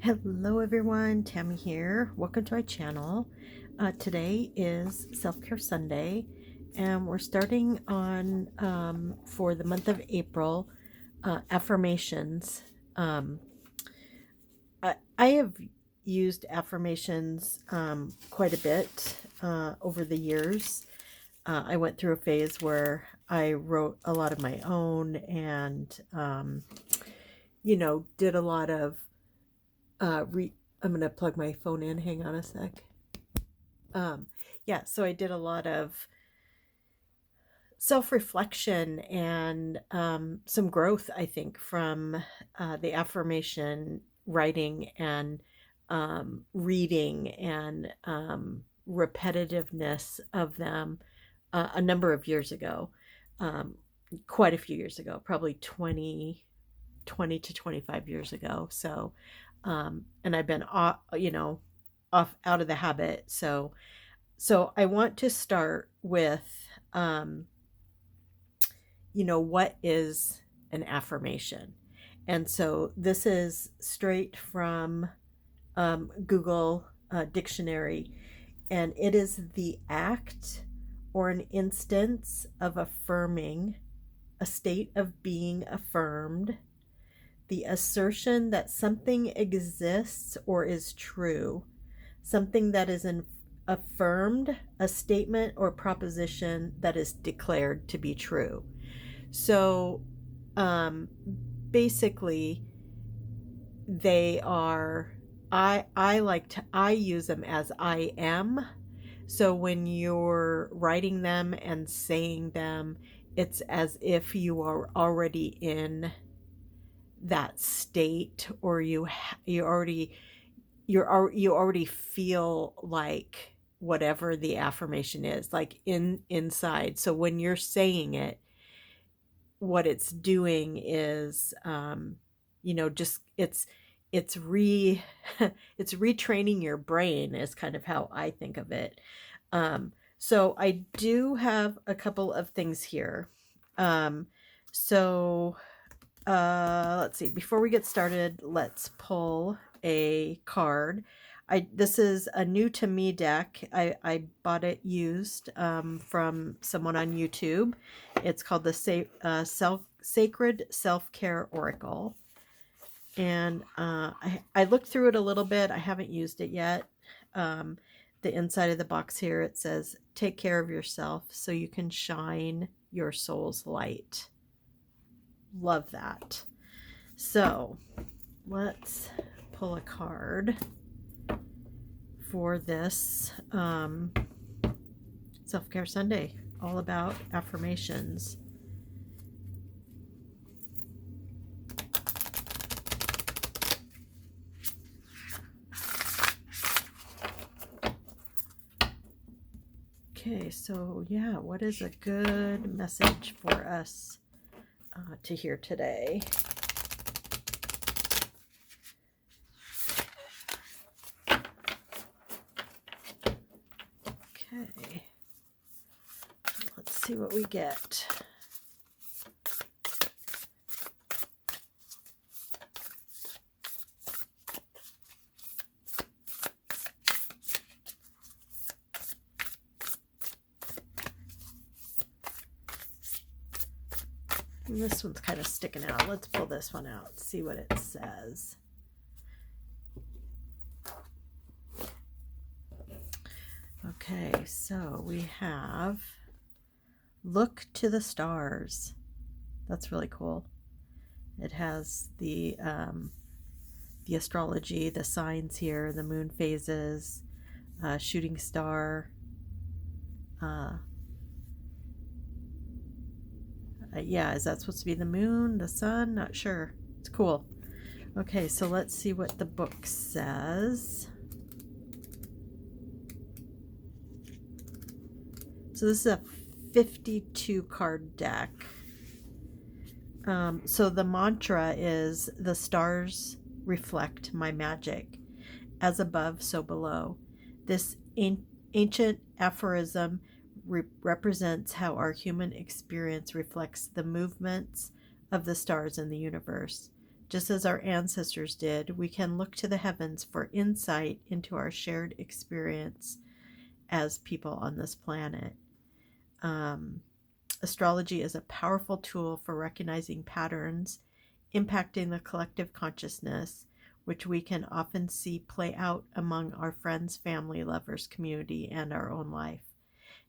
Hello everyone, Tammy here. Welcome to my channel. Today is Self-Care Sunday, and we're starting on for the month of April, affirmations. Um, I have used affirmations quite a bit over the years. I went through a phase where I wrote a lot of my own and did a lot of I'm gonna plug my phone in. Hang on a sec. Um, yeah, so I did a lot of self-reflection and some growth, I think, from the affirmation writing and reading and repetitiveness of them a number of years ago. Um, Quite a few years ago, probably 20 to 25 years ago. So, and I've been off, off out of the habit. So I want to start with, um, what is an affirmation? And so this is straight from Google Dictionary, and it is the act or an instance of affirming, a state of being affirmed, the assertion that something exists or is true, something that is affirmed, a statement or proposition that is declared to be true. So um, basically, they are, I use them as I am. So when you're writing them and saying them, it's as if you are already in that state, or you already feel like whatever the affirmation is, like inside. So when you're saying it, what it's doing is just it's re it's retraining your brain, is kind of how I think of it. So I do have a couple of things here. So let's see. Before we get started, let's pull a card. This is a new to me deck. I bought it used from someone on YouTube. It's called the Sacred Self Care Oracle, and I looked through it a little bit. I haven't used it yet. The inside of the box here, it says, "Take care of yourself so you can shine your soul's light." Love that. So let's pull a card for this Self-Care Sunday, all about affirmations. Okay, so yeah, what is a good message for us to hear today? Okay, let's see what we get. And this one's kind of sticking out. Let's pull this one out, see what it says. Okay, so we have look to the stars. That's really cool. It has the astrology, the signs here, the moon phases, shooting star. Yeah, is that supposed to be the moon, the sun? Not sure. It's cool. Okay, so let's see what the book says. So this is a 52 card deck. So the mantra is, the stars reflect my magic. As above, so below. This ancient aphorism represents how our human experience reflects the movements of the stars in the universe. Just as our ancestors did, we can look to the heavens for insight into our shared experience as people on this planet. Um, Astrology is a powerful tool for recognizing patterns impacting the collective consciousness, which we can often see play out among our friends, family, lovers, community, and our own life.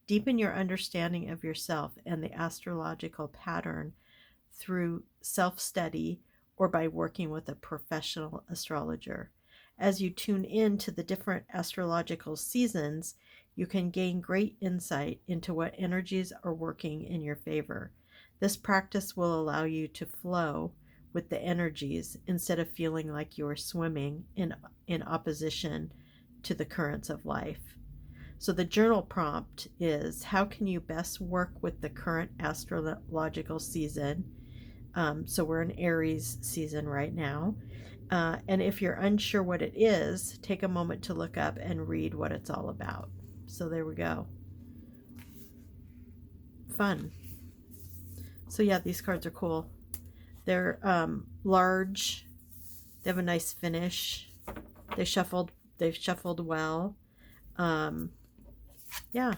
Deepen your understanding of yourself and the astrological pattern through self study or by working with a professional astrologer. As you tune in to the different astrological seasons, you can gain great insight into what energies are working in your favor. This practice will allow you to flow with the energies instead of feeling like you are swimming in opposition to the currents of life. So the journal prompt is, how can you best work with the current astrological season? So we're in Aries season right now. And if you're unsure what it is, take a moment to look up and read what it's all about. So there we go. Fun. So yeah, these cards are cool. They're large. They have a nice finish. They've shuffled well. Yeah,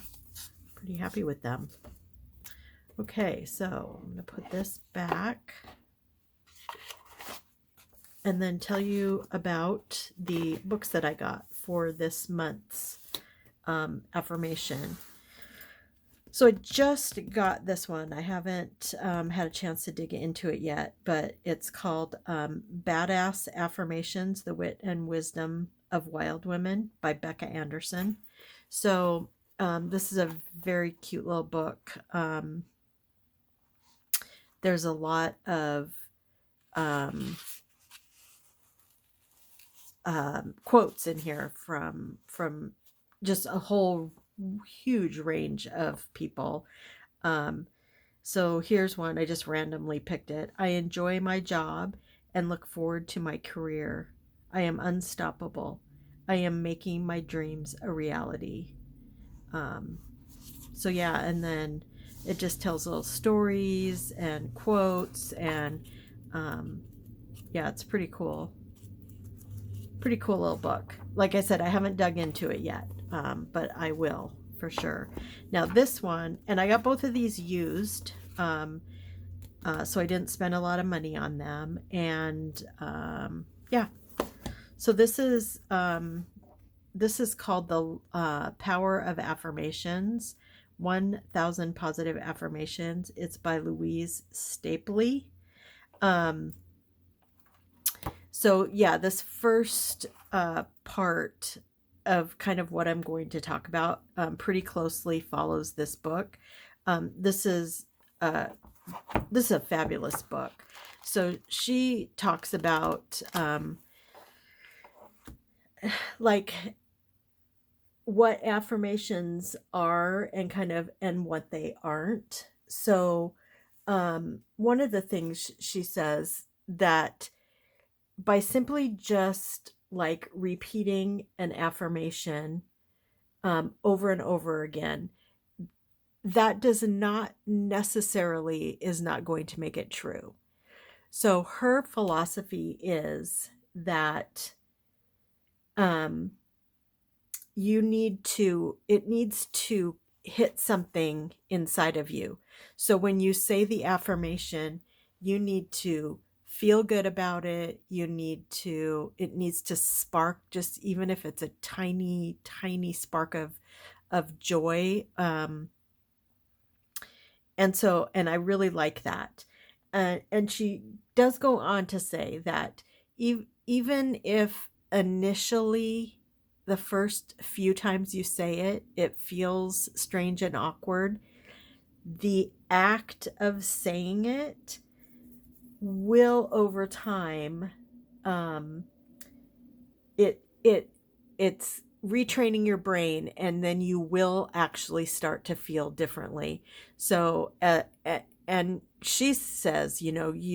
pretty happy with them. Okay, so I'm going to put this back and then tell you about the books that I got for this month's affirmation. So I just got this one. I haven't had a chance to dig into it yet, but it's called Badass Affirmations, The Wit and Wisdom of Wild Women by Becca Anderson. So this is a very cute little book. There's a lot of quotes in here from just a whole huge range of people. So here's one. I just randomly picked it. I enjoy my job and look forward to my career. I am unstoppable. I am making my dreams a reality. So yeah, and then it just tells little stories and quotes, and yeah, it's pretty cool. Pretty cool little book. Like I said, I haven't dug into it yet, but I will for sure. Now this one, and I got both of these used, so I didn't spend a lot of money on them, and yeah. So this is called the Power of Affirmations, 1,000 Positive Affirmations. It's by Louise Stapley. So yeah, this first part of kind of what I'm going to talk about pretty closely follows this book. This is a fabulous book. So she talks about like what affirmations are and what they aren't. So one of the things she says that by simply just like repeating an affirmation over and over again, that does not necessarily is not going to make it true. So her philosophy is that it needs to hit something inside of you. So when you say the affirmation, you need to feel good about it. It needs to spark, just even if it's a tiny, tiny spark of joy. And I really like that. And she does go on to say that even if initially the first few times you say it, it feels strange and awkward, the act of saying it will over time, it's retraining your brain, and then you will actually start to feel differently. So and she says, you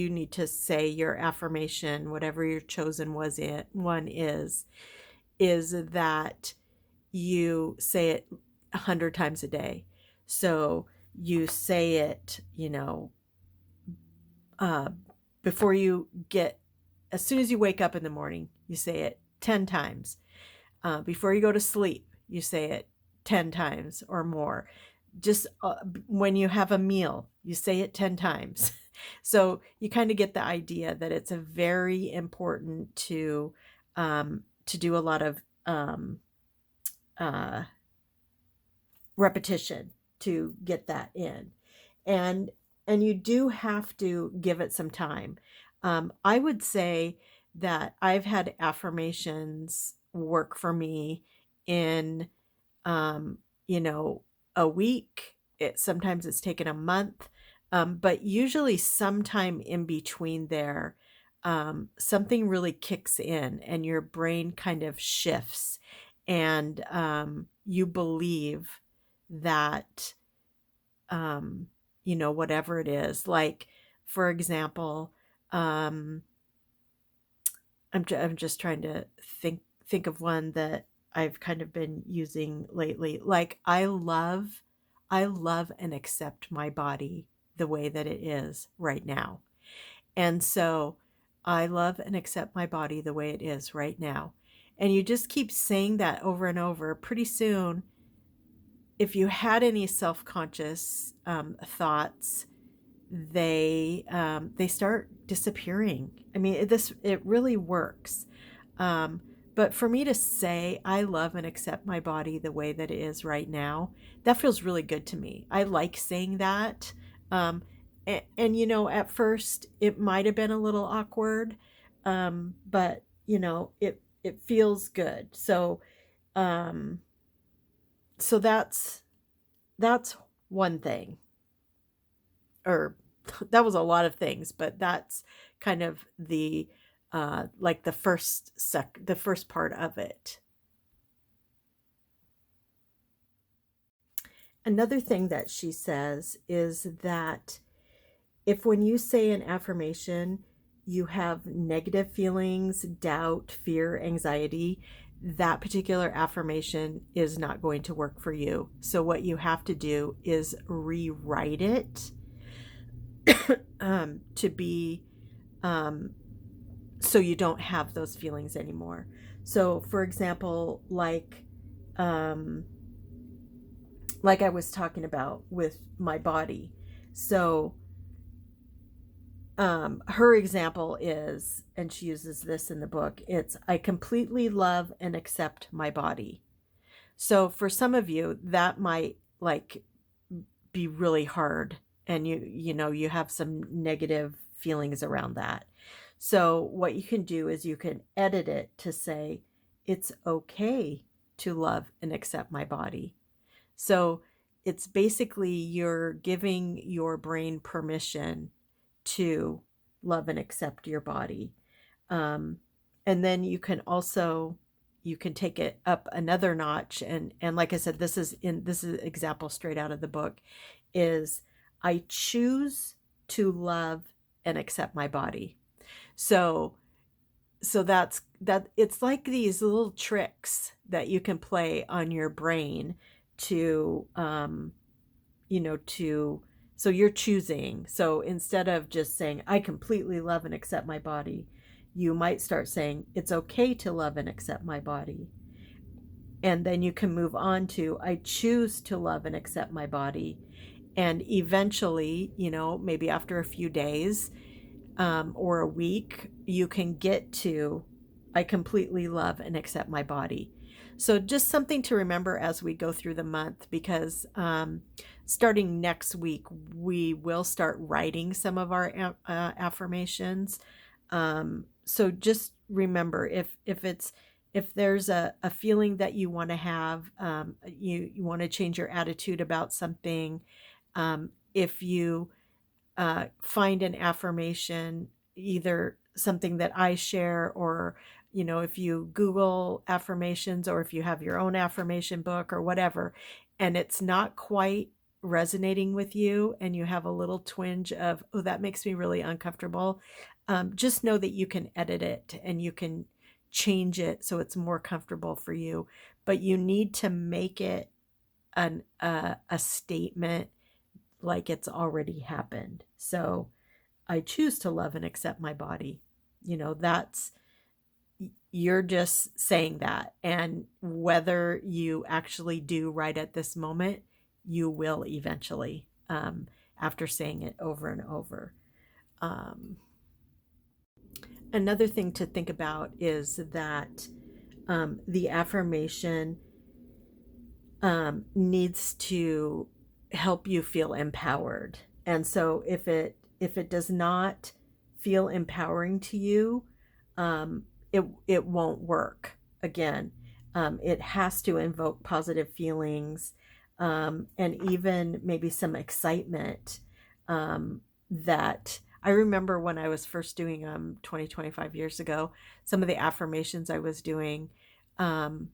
need to say your affirmation, whatever your chosen one is that you say it 100 times a day. So you say it, before you get as soon as you wake up in the morning, you say it 10 times. Before you go to sleep, you say it 10 times or more. Just when you have a meal, you say it 10 times. So you kind of get the idea that it's a very important to do a lot of uh, repetition to get that in. And and you do have to give it some time. I would say that I've had affirmations work for me in um, you know, a week. Sometimes it's taken a month, but usually sometime in between there, something really kicks in and your brain kind of shifts, and you believe that, um, whatever it is. Like, for example, um, I'm just trying to think of one that I've kind of been using lately. Like, I love and accept my body the way that it is right now. And so I love and accept my body the way it is right now. And you just keep saying that over and over. Pretty soon, if you had any self-conscious thoughts, they start disappearing. I mean, it really works. Um, but for me to say I love and accept my body the way that it is right now, that feels really good to me. I like saying that. And at first it might have been a little awkward, but it feels good. Um, so that's one thing, or that was a lot of things, but that's kind of like the first part of it. Another thing that she says is that if when you say an affirmation, you have negative feelings, doubt, fear, anxiety, that particular affirmation is not going to work for you. So what you have to do is rewrite it to be um, so you don't have those feelings anymore. So, for example, um, like I was talking about with my body. So, her example is, and she uses this in the book, it's I completely love and accept my body. So, for some of you, that might like be really hard, and you have some negative feelings around that. So what you can do is you can edit it to say it's okay to love and accept my body. So it's basically you're giving your brain permission to love and accept your body. um, and then you can take it up another notch, and like I said, this is an example straight out of the book, is I choose to love and accept my body. So so that it's like these little tricks that you can play on your brain to to so you're choosing. So instead of just saying I completely love and accept my body, you might start saying it's okay to love and accept my body. And then you can move on to I choose to love and accept my body. And eventually, maybe after a few days, or a week, you can get to I completely love and accept my body. So, just something to remember as we go through the month, because starting next week, we will start writing some of our affirmations. So, just remember, if there's a feeling that you want to have, you want to change your attitude about something, if you find an affirmation, either something that I share, or if you Google affirmations, or if you have your own affirmation book or whatever, and it's not quite resonating with you, and you have a little twinge of, oh, that makes me really uncomfortable, just know that you can edit it and you can change it so it's more comfortable for you. But you need to make it a statement, like it's already happened. So I choose to love and accept my body. That's, you're just saying that. And whether you actually do right at this moment, you will eventually, after saying it over and over. Um, Another thing to think about is that the affirmation needs to help you feel empowered. And so if it does not feel empowering to you, it won't work. Again, it has to invoke positive feelings, and even maybe some excitement. That I remember when I was first doing 25 years ago, some of the affirmations I was doing, um,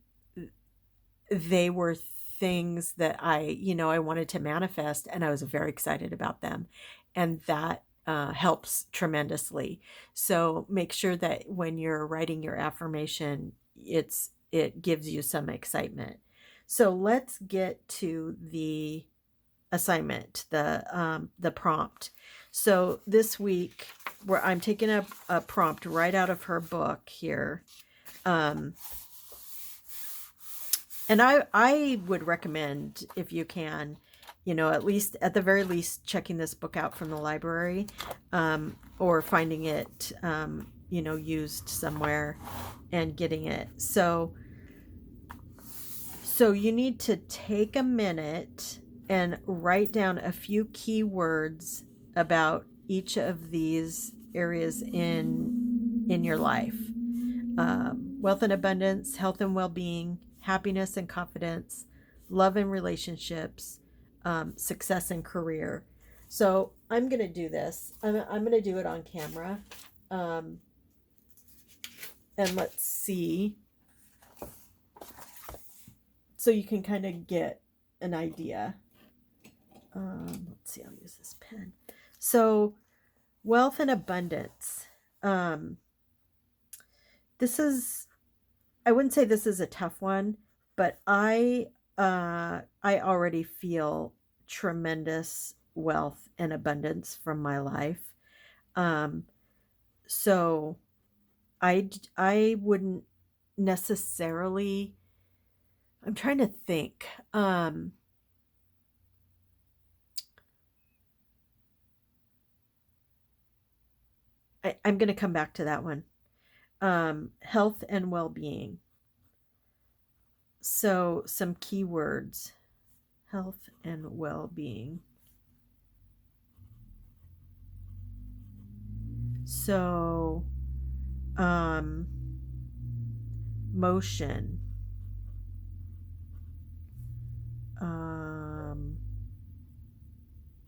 they were things that I wanted to manifest, and I was very excited about them. And that helps tremendously. So make sure that when you're writing your affirmation, it gives you some excitement. So let's get to the assignment, the prompt. So this week, where I'm taking a prompt right out of her book here. Um, and I would recommend, if you can, at the very least, checking this book out from the library, or finding it, used somewhere and getting it. So you need to take a minute and write down a few keywords about each of these areas in your life. Wealth and abundance, health and well-being, happiness and confidence, love and relationships, success and career. So I'm going to do this. I'm going to do it on camera. Um, and let's see. So you can kind of get an idea. Let's see, I'll use this pen. So wealth and abundance. This is, I wouldn't say this is a tough one, but I already feel tremendous wealth and abundance from my life. Um, so I wouldn't necessarily. I'm trying to think. I'm going to come back to that one. Health and well-being. So some keywords: health and well-being. So, motion,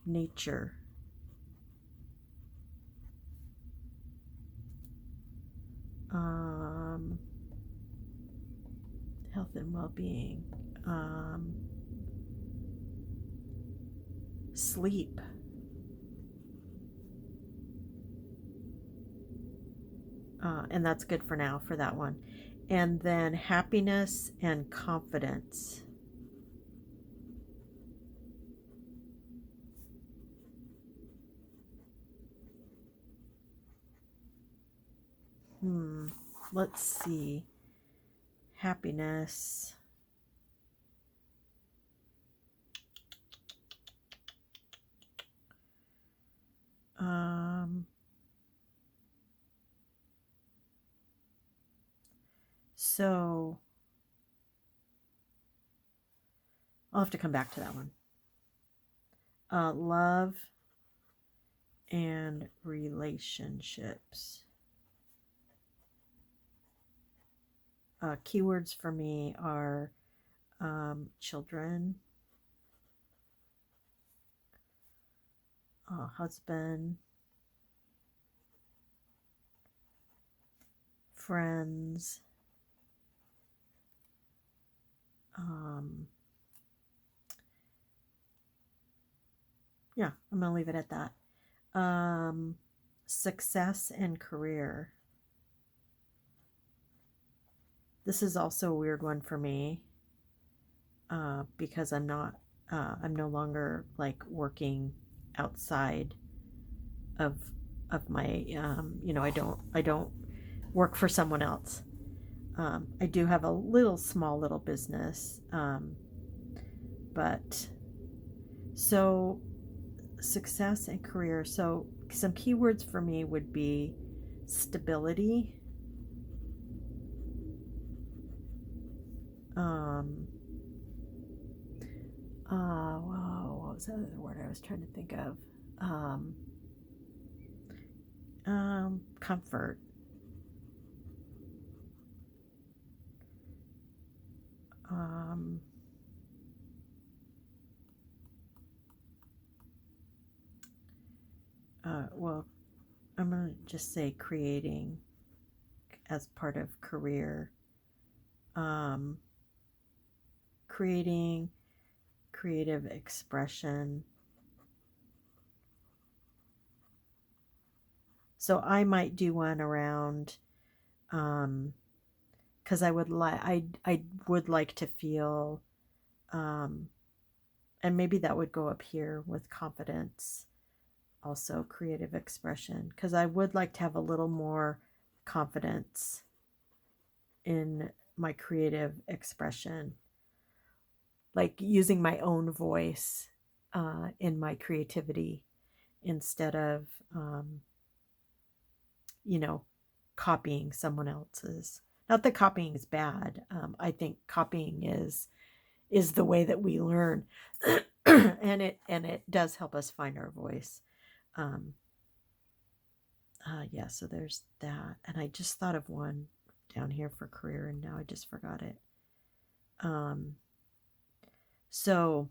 nature, health and well-being, sleep, and that's good for now for that one. And then happiness and confidence. Let's see. Happiness. So I'll have to come back to that one. Love and relationships. Keywords for me are children, husband, friends, yeah, I'm going to leave it at that. Success and career. This is also a weird one for me, because I'm no longer like working outside of my, I don't work for someone else. I do have a small little business, but so success and career. So some keywords for me would be stability, um, what was the other word I was trying to think of? Um, Comfort. Um, well, I'm going to just say creating as part of career. Um, Creating, creative expression. So I might do one around, because I would like to feel, um, and maybe that would go up here with confidence, also creative expression, because I would like to have a little more confidence in my creative expression, like using my own voice in my creativity instead of, um, you know, copying someone else's. Not that copying is bad. I think copying is the way that we learn, and it does help us find our voice. Um, yeah, so there's that, and I just thought of one down here for career, and now I just forgot it. Um, so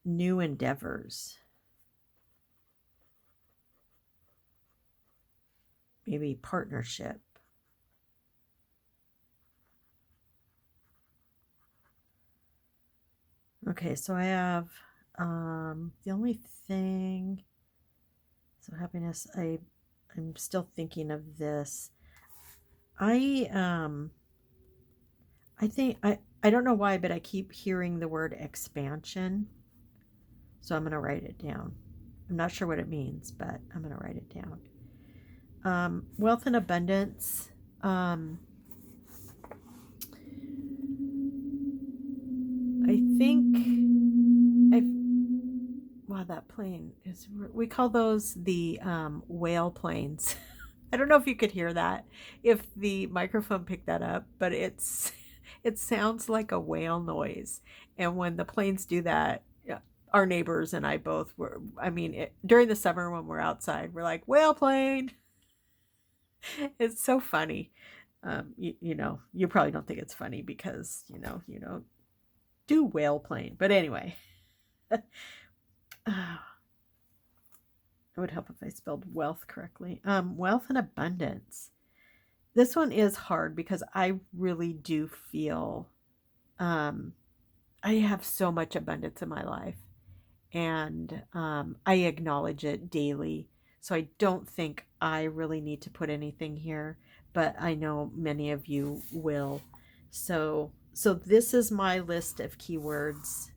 new endeavors, maybe partnership. Okay, so I have the only thing. So happiness. I'm still thinking of this. I I think I don't know why, but I keep hearing the word expansion. So I'm gonna write it down. I'm not sure what it means, but I'm gonna write it down. Wealth and abundance. I think I've wow, that plane is. We call those the whale planes. I don't know if you could hear that, if the microphone picked that up, but it sounds like a whale noise. And when the planes do that, yeah, our neighbors and I both were. I mean, during the summer when we're outside, we're like whale plane. It's so funny. You probably don't think it's funny because you don't do whale plane. But anyway, it would help if I spelled wealth correctly. Wealth and abundance. This one is hard because I really do feel, um, I have so much abundance in my life, and I acknowledge it daily. So I don't think I really need to put anything here, but I know many of you will. So this is my list of keywords,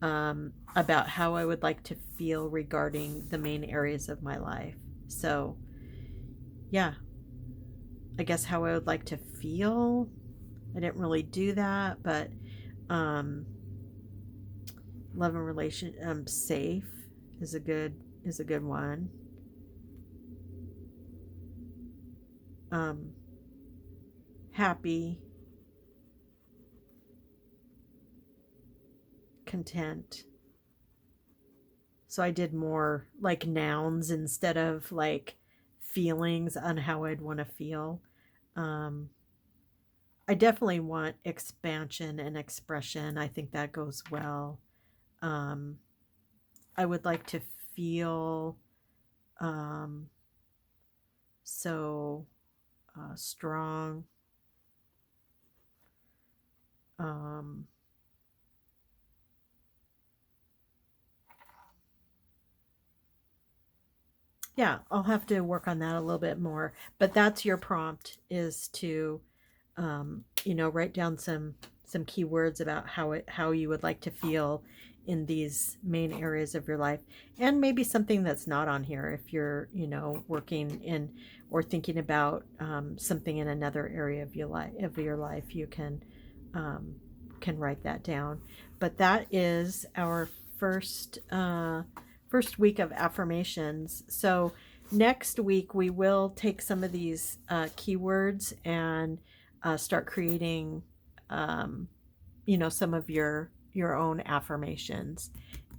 about how I would like to feel regarding the main areas of my life. So, yeah, I guess how I would like to feel. I didn't really do that, but um, love and relation, safe is a good one. Um, Happy, content. So I did more like nouns instead of like feelings on how I'd want to feel. Um, I definitely want expansion and expression. I think that goes well. Um, I would like to feel, um, so strong. Um, yeah, I'll have to work on that a little bit more. But that's your prompt, is to, write down some keywords about how you would like to feel in these main areas of your life, and maybe something that's not on here. If you're, working in or thinking about something in another area of your life, you can write that down. But that is our first week of affirmations. So next week we will take some of these keywords and start creating some of your own affirmations,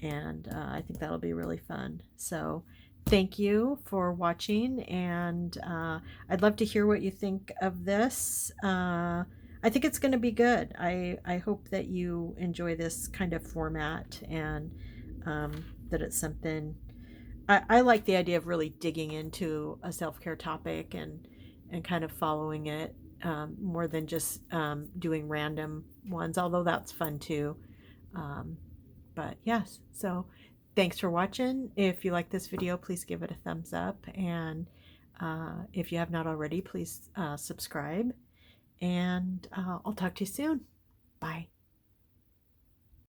and I think that'll be really fun. So thank you for watching, and I'd love to hear what you think of this. I think it's going to be good. I hope that you enjoy this kind of format, and that it's something. I like the idea of really digging into a self-care topic and kind of following it, more than just doing random ones, although that's fun too. Um, but yes, so thanks for watching. If you like this video, please give it a thumbs up. And if you have not already, please subscribe. And I'll talk to you soon. Bye.